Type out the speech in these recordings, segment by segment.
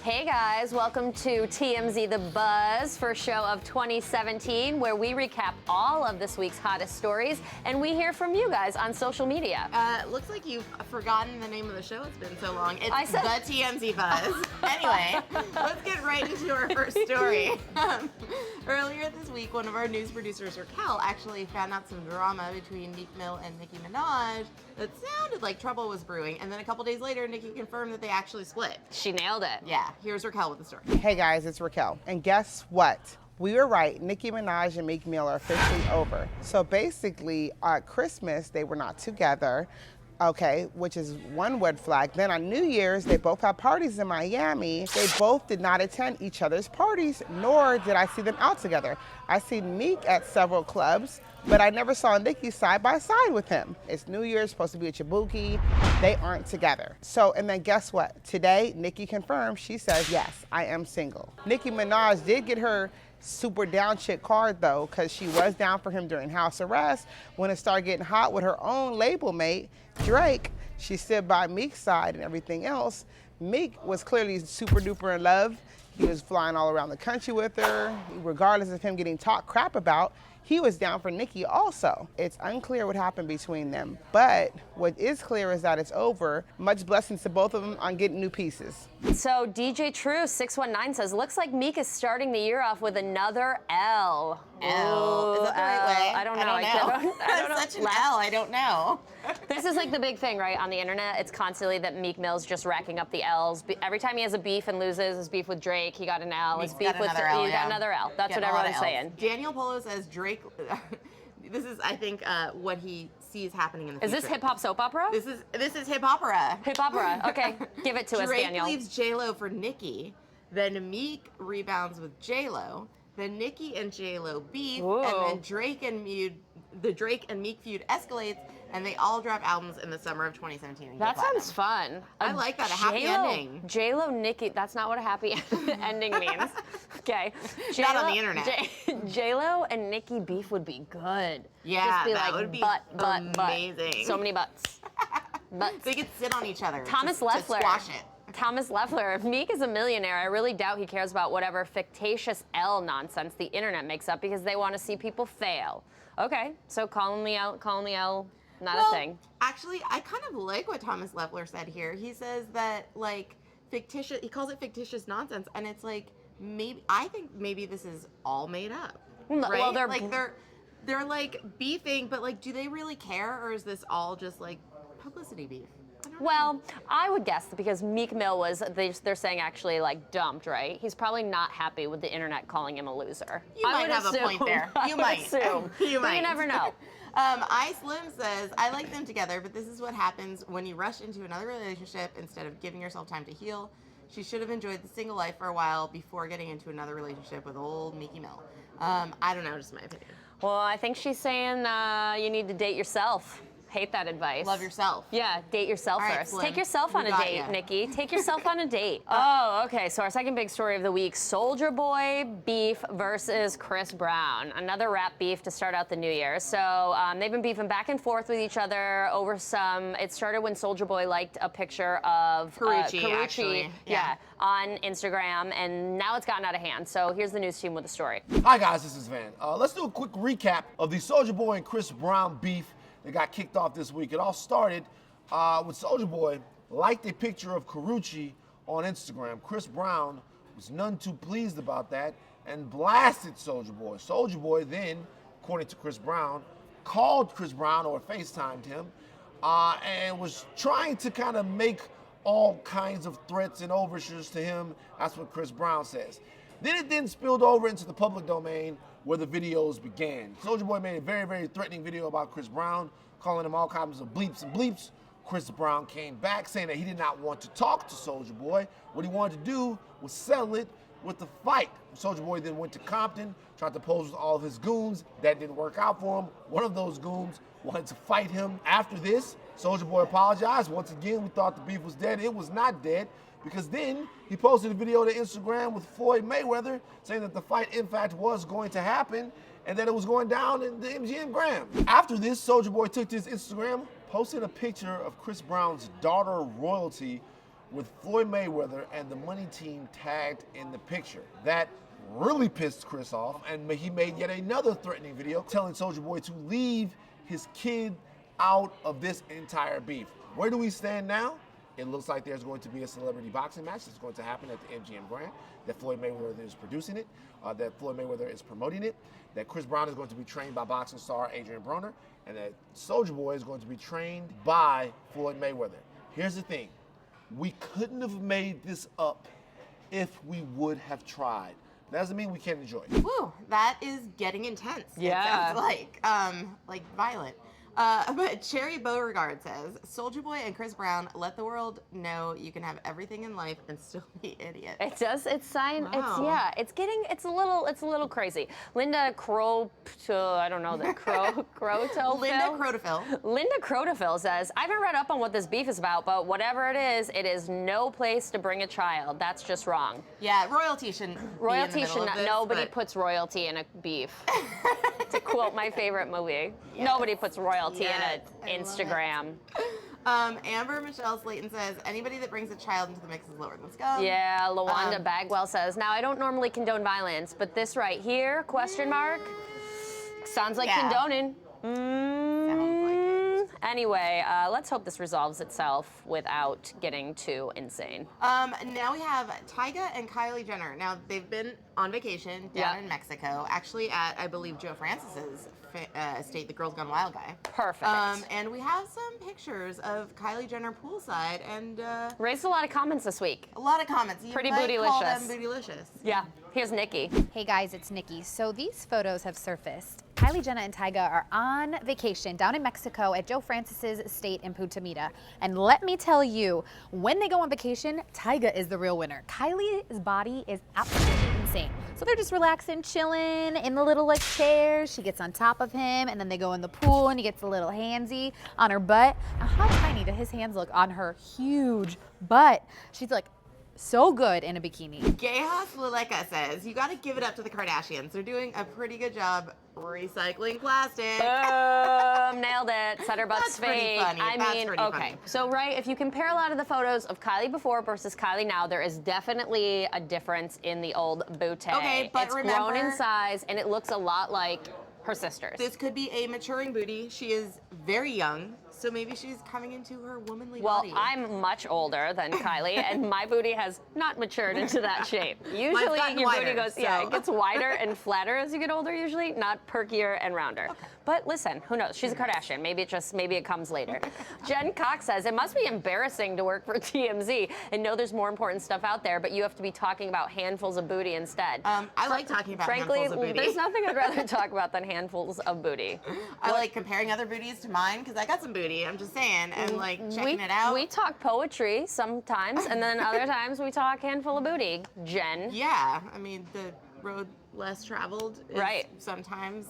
Hey guys, welcome to TMZ The Buzz, first show of 2017, where we recap all of this week's hottest stories, and we hear from you guys on social media. Looks like you've forgotten the name of the show. It's been so long. It's said the TMZ Buzz. Anyway, let's get right into our first story. Earlier this week, one of our news producers, Raquel, actually found out some drama between Meek Mill and Nicki Minaj that sounded like trouble was brewing, and then a couple days later, Nicki confirmed that they actually split. She nailed it. Yeah, here's Raquel with the story. Hey guys, it's Raquel. And guess what? We were right. Nicki Minaj and Meek Mill are officially over. So basically, at Christmas, they were not together, okay, which is one red flag. Then on New Year's, they both had parties in Miami. They both did not attend each other's parties, nor did I see them out together. I seen Meek at several clubs, but I never saw Nicki side by side with him. It's New Year's, supposed to be a Chibuki. They aren't together. So, and then guess what? Today, Nicki confirmed, she says, yes, I am single. Nicki Minaj did get her super down chick card though, because she was down for him during house arrest. When it started getting hot with her own label mate, Drake, she stood by Meek's side and everything else. Meek was clearly super duper in love. He was flying all around the country with her. Regardless of him getting talked crap about, he was down for Nicki also. It's unclear what happened between them, but what is clear is that it's over. Much blessings to both of them on getting new pieces. So DJ True 619 says, looks like Meek is starting the year off with another L. L. Is that the right way? I don't know. I don't know. Such an L, I don't know. This is like the big thing, right, on the internet. It's constantly that Meek Mill's just racking up the L's. Every time he has a beef and loses, his beef with Drake, he got an L. His beef with L, he got another L. That's what everyone's saying. Daniel Polo says Drake, this is, I think, what he sees happening in the future. Is this hip-hop soap opera? This is hip opera. Hip opera. Okay, give it to us, Daniel. Drake leaves J-Lo for Nicki, then Meek rebounds with J-Lo, then Nicki and J-Lo beef, Whoa. and then the Drake and Meek feud escalates, and they all drop albums in the summer of 2017. That sounds fun. I like that, a happy ending. J-Lo, Nicki, that's not what a happy ending means. Okay. Not on the internet. J-Lo and Nicki beef would be good. Yeah, just be that like would be amazing. Butt. So many butts. Butts. They could sit on each other Thomas to Leffler. squash it. Thomas Leffler, if Meek is a millionaire, I really doubt he cares about whatever fictitious L nonsense the internet makes up because they want to see people fail. Okay, so calling the L, not a thing. Actually, I kind of like what Thomas Leffler said here. He says that, like, fictitious, he calls it fictitious nonsense, and it's like, I think maybe this is all made up, right? Well, they're like beefing, but like, do they really care, or is this all just like publicity beef? Well, I would guess that because Meek Mill was, they're saying actually like dumped, right? He's probably not happy with the internet calling him a loser. You might have a point there. You might. Assume. You might. You never know. Slim says, I like them together, but this is what happens when you rush into another relationship instead of giving yourself time to heal. She should have enjoyed the single life for a while before getting into another relationship with old Meeky Mill. I don't know, just my opinion. Well, I think she's saying you need to date yourself. Hate that advice. Love yourself. Yeah, date yourself first. Slim. Take yourself on a date, Nikki. Take yourself on a date. Oh, okay. So our second big story of the week, Soulja Boy beef versus Chris Brown. Another rap beef to start out the new year. So they've been beefing back and forth with each other over some, it started when Soulja Boy liked a picture of Karuchi, on Instagram, and now it's gotten out of hand. So here's the news team with the story. Hi guys, this is Van. Let's do a quick recap of the Soulja Boy and Chris Brown beef that got kicked off this week. It all started with Soulja Boy liked a picture of Karuchi on Instagram. Chris Brown was none too pleased about that and blasted Soulja Boy. Soulja Boy then, according to Chris Brown, called Chris Brown or FaceTimed him and was trying to kind of make all kinds of threats and overtures to him. That's what Chris Brown says. Then it then spilled over into the public domain where the videos began. Soulja Boy made a very, very threatening video about Chris Brown, calling him all kinds of bleeps and bleeps. Chris Brown came back saying that he did not want to talk to Soulja Boy. What he wanted to do was settle it with the fight. Soulja Boy then went to Compton, tried to pose with all of his goons. That didn't work out for him. One of those goons wanted to fight him. After this, Soulja Boy apologized. Once again, we thought the beef was dead. It was not dead, because then he posted a video to Instagram with Floyd Mayweather saying that the fight, in fact, was going to happen and that it was going down in the MGM Grand. After this, Soulja Boy took to his Instagram, posted a picture of Chris Brown's daughter, Royalty, with Floyd Mayweather and the money team tagged in the picture. That really pissed Chris off, and he made yet another threatening video telling Soulja Boy to leave his kid out of this entire beef. Where do we stand now? It looks like there's going to be a celebrity boxing match that's going to happen at the MGM Grand, that Floyd Mayweather is producing it, that Floyd Mayweather is promoting it, that Chris Brown is going to be trained by boxing star Adrian Broner, and that Soulja Boy is going to be trained by Floyd Mayweather. Here's the thing. We couldn't have made this up if we would have tried. That doesn't mean we can't enjoy it. Woo, that is getting intense. Yeah. It sounds like violent. But Cherry Beauregard says, Soulja Boy and Chris Brown let the world know you can have everything in life and still be idiots. It does. It's sign. Wow. It's a little crazy. Linda I don't know the Crotofil. Linda Crotofil says, I haven't read up on what this beef is about, but whatever it is no place to bring a child. That's just wrong. Yeah, royalty shouldn't. Royalty be in the middle should of not. this, Nobody but- puts royalty in a beef. To quote my favorite movie, Yes. nobody puts royalty Yes, in I an love Instagram. Amber Michelle Slayton says, anybody that brings a child into the mix is lower than scum. Yeah, Lawanda Bagwell says, now I don't normally condone violence, but this right here, question mark, sounds like Yeah. condoning. Sounds like it. Anyway, let's hope this resolves itself without getting too insane. Now we have Tyga and Kylie Jenner. Now, they've been on vacation down Yeah. in Mexico, actually at, I believe, Joe Francis's estate, the Girls Gone Wild guy. Perfect. And we have some pictures of Kylie Jenner poolside and Raised a lot of comments this week. a lot of comments. You Pretty might call bootylicious. them bootylicious. Yeah, here's Nikki. Hey guys, it's Nikki. So these photos have surfaced. Kylie Jenner and Tyga are on vacation down in Mexico at Joe Francis's estate in Putamita. And let me tell you, when they go on vacation, Tyga is the real winner. Kylie's body is absolutely insane. So they're just relaxing, chilling in the little chairs. She gets on top of him and then they go in the pool and he gets a little handsy on her butt. Now, how tiny do his hands look on her huge butt? She's like, so good in a bikini. Gayhas Leleka says, you got to give it up to the Kardashians. They're doing a pretty good job recycling plastic. Nailed it. Said her butt's That's pretty fake. funny. I That's mean, pretty okay. funny. So, right, if you compare a lot of the photos of Kylie before versus Kylie now, there is definitely a difference in the old bootay. Okay, but it's remember- grown in size and it looks a lot like her sisters. This could be a maturing booty. She is very young, so maybe she's coming into her womanly Well, body. I'm much older than Kylie, and my booty has not matured into that shape. Usually, gotten your booty wider, goes, yeah, so. it gets wider and flatter as you get older. Usually, not perkier and rounder. Okay. But listen, who knows? She's a Kardashian. Maybe it comes later. Jen Cox says it must be embarrassing to work for TMZ and know there's more important stuff out there, but you have to be talking about handfuls of booty instead. I like talking about Frankly, handfuls of booty. there's nothing I'd rather talk about than handfuls of booty. I like comparing other booties to mine because I got some booty. I'm just saying, and like checking it out. We talk poetry sometimes, and then other times we talk handful of booty. Jen. Yeah, I mean the road less traveled is Right. sometimes.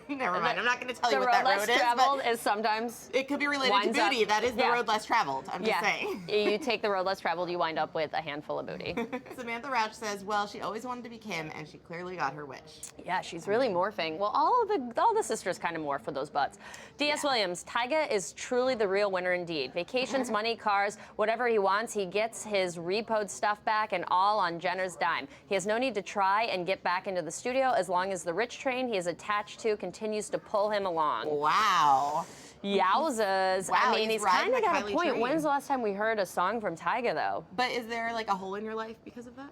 Never mind. I'm not going to tell you The what road that less road is, traveled but is sometimes. it could be related to winds up- booty. That is the yeah. road less traveled. I'm just saying. You take the road less traveled, you wind up with a handful of booty. Samantha Rauch says, well, she always wanted to be Kim, and she clearly got her wish. Yeah, she's really morphing. Well, all the sisters kind of morph with those butts. D.S. Williams, Tyga is truly the real winner indeed. Vacations, money, cars, whatever he wants, he gets his repoed stuff back and all on Jenner's dime. He has no need to try and get back into the studio as long as the rich train he is attached to continues to pull him along. Wow. Yowzas. Wow, I mean, he's he's kind riding of the got a Kylie point. train. When's the last time we heard a song from Tyga, though? But is there like a hole in your life because of that?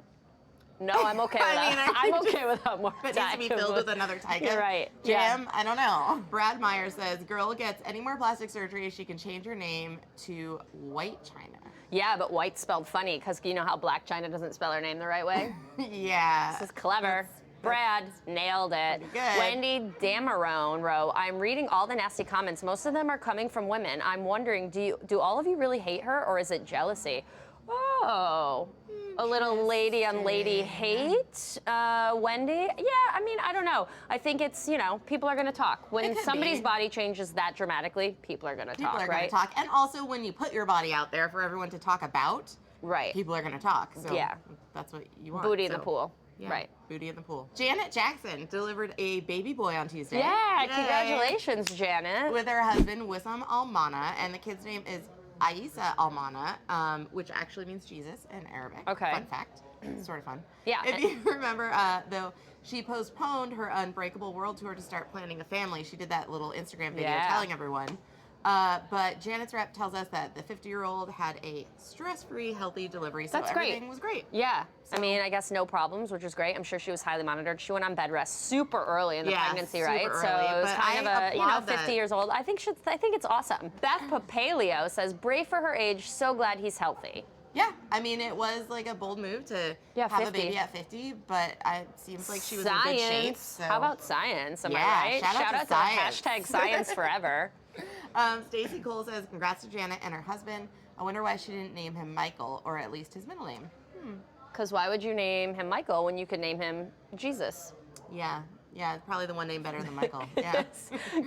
No, I'm okay with I mean, that. I'm okay with more But needs to be Tyga, filled but- with another Tyga. You're right. Jam? Yeah. I don't know. Brad Meyer says, girl gets any more plastic surgery, she can change her name to White China. Yeah, but white spelled funny because you know how Black China doesn't spell her name the right way? Yeah. This is clever. Brad nailed it. Pretty good. Wendy Damarone wrote, I'm reading all the nasty comments. Most of them are coming from women. I'm wondering, do all of you really hate her or is it jealousy? Oh, a little lady on lady hate. Wendy? Yeah, I mean, I don't know. I think it's, people are going to talk. When could somebody's be. body changes that dramatically, people are going to People talk, are going right? to talk. And also, when you put your body out there for everyone to talk about, Right. people are going to talk. So Yeah. that's what you want. Booty in So, the pool. yeah, Right. Booty in the pool. Janet Jackson delivered a baby boy on Tuesday. Yeah, Yay. congratulations, Janet. With her husband, Wissam Almana, and the kid's name is Isa Almana, which actually means Jesus in Arabic. Okay. Fun fact. Sort of fun. Yeah. If you remember, though, she postponed her Unbreakable World Tour to start planning a family. She did that little Instagram video telling everyone. But Janet's rep tells us that the 50-year-old had a stress-free, healthy delivery, so everything was great. Yeah. I mean, I guess no problems, which is great. I'm sure she was highly monitored. She went on bed rest super early in the pregnancy, right? Super so early, it was but kind I of a, applaud 50 years old. I think it's awesome. Beth Papaleo says, brave for her age, so glad he's healthy. Yeah, I mean, it was like a bold move to have 50. a baby at 50, but it seems like she was in good shape. So. How about science? Am I right? Shout out to science. hashtag science forever. Stacey Cole says, congrats to Janet and her husband. I wonder why she didn't name him Michael, or at least his middle name. Because why would you name him Michael when you could name him Jesus? Yeah, probably the one name better than Michael. Yeah.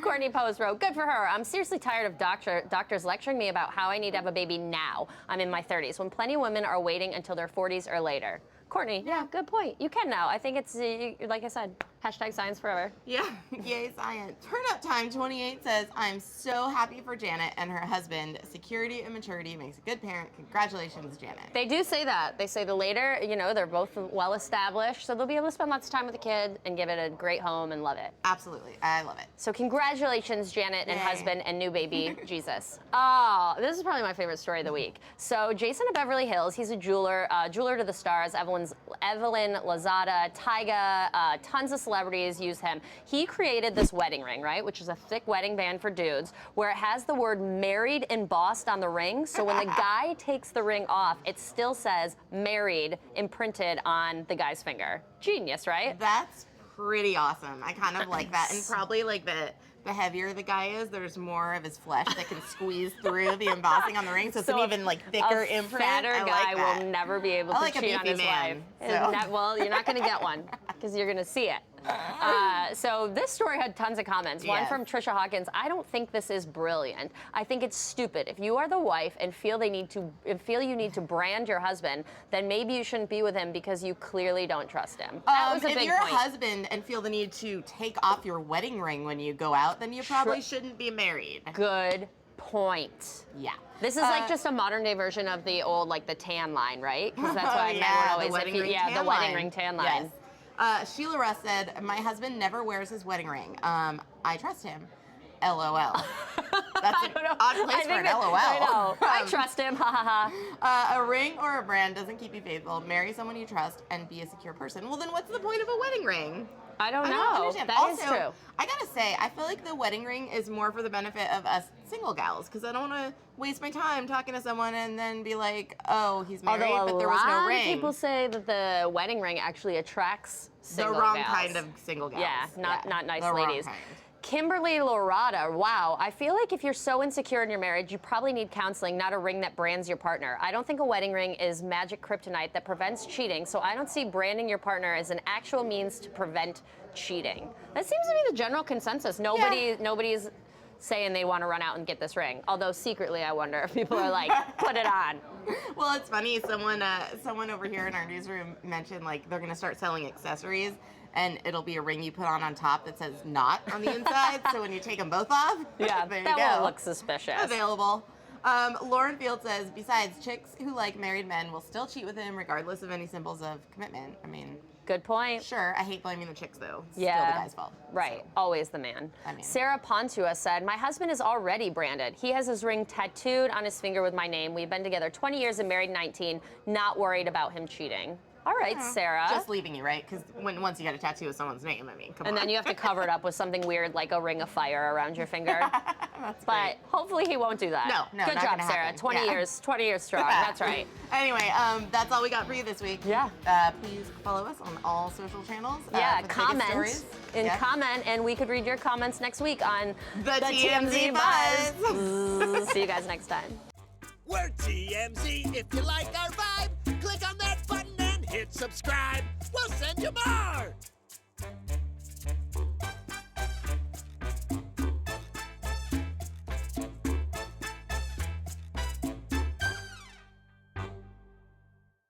Courtney Pose wrote, good for her. I'm seriously tired of doctors lecturing me about how I need to have a baby now. I'm in my 30s, when plenty of women are waiting until their 40s or later. Courtney, yeah, good point. You can now. I think it's, like I said, hashtag science forever. Yeah, yay science. Turn Up Time 28 says, I'm so happy for Janet and her husband. Security and maturity makes a good parent. Congratulations, Janet. They do say that. They say the later, they're both well established, so they'll be able to spend lots of time with the kid and give it a great home and love it. Absolutely. I love it. So congratulations, Janet and Yay. husband and new baby, Jesus. Oh, this is probably my favorite story of the week. So Jason of Beverly Hills, he's a jeweler to the stars. Evelyn Lozada, Tyga, tons of celebrities use him. He created this wedding ring, right, which is a thick wedding band for dudes, where it has the word married embossed on the ring. So when the guy takes the ring off, it still says married imprinted on the guy's finger. Genius, right? That's pretty awesome. I kind of like that. And probably like the heavier the guy is, there's more of his flesh that can squeeze through the embossing on the ring, so it's an even like thicker imprint. Fatter I guy like that. will never be able to cheat on his wife. Well, you're not going to get one because you're going to see it. So this story had tons of comments. One from Trisha Hawkins. I don't think this is brilliant. I think it's stupid. If you are the wife and feel you need to brand your husband, then maybe you shouldn't be with him because you clearly don't trust him. That was a big point. If you're a husband and feel the need to take off your wedding ring when you go out, then you probably shouldn't be married. Good point. Yeah. This is like just a modern day version of the old, like the tan line, right? Because that's why men would always, the wedding ring tan line. Sheila Russ said, my husband never wears his wedding ring. I trust him. LOL. That's an odd place for an LOL. I know. I trust him. Ha ha ha. A ring or a brand doesn't keep you faithful. Marry someone you trust and be a secure person. Well, then what's the point of a wedding ring? I don't know. Understand. That is also, true. I gotta say, I feel like the wedding ring is more for the benefit of us single gals, because I don't want to waste my time talking to someone and then be like, oh, he's married, but there was no ring. People say that the wedding ring actually attracts single the wrong gals. kind of single gals. Yeah, not nice the ladies. Wrong kind. Kimberly Lorada, wow. I feel like if you're so insecure in your marriage, you probably need counseling, not a ring that brands your partner. I don't think a wedding ring is magic kryptonite that prevents cheating, so I don't see branding your partner as an actual means to prevent cheating. That seems to be the general consensus. Nobody's saying they want to run out and get this ring. Although secretly, I wonder if people are like, put it on. Well, it's funny. Someone over here in our newsroom mentioned like they're going to start selling accessories, and it'll be a ring you put on top that says "not" on the inside. So when you take them both off, yeah, there you that go. won't look suspicious. Available. Lauren Field says, besides, chicks who like married men will still cheat with him regardless of any symbols of commitment. I mean, good point. Sure, I hate blaming the chicks though. It's yeah, still the guy's fault. Right, so. always the man. I mean. Sarah Pontua said, my husband is already branded. He has his ring tattooed on his finger with my name. We've been together 20 years and married 19. Not worried about him cheating. All right, Sarah. Just leaving you, right? Because once you got a tattoo with someone's name, I mean, come on. And then you have to cover it up with something weird like a ring of fire around your finger. That's but great. hopefully he won't do that. No, Good not job, gonna Sarah. happen. 20 years strong. That's right. Anyway, that's all we got for you this week. Yeah. Please follow us on all social channels. Yeah, for the biggest comment stories. comment, and we could read your comments next week on the TMZ Buzz. See you guys next time. We're TMZ. If you like our vibe, click on that button and hit subscribe. We'll send you more.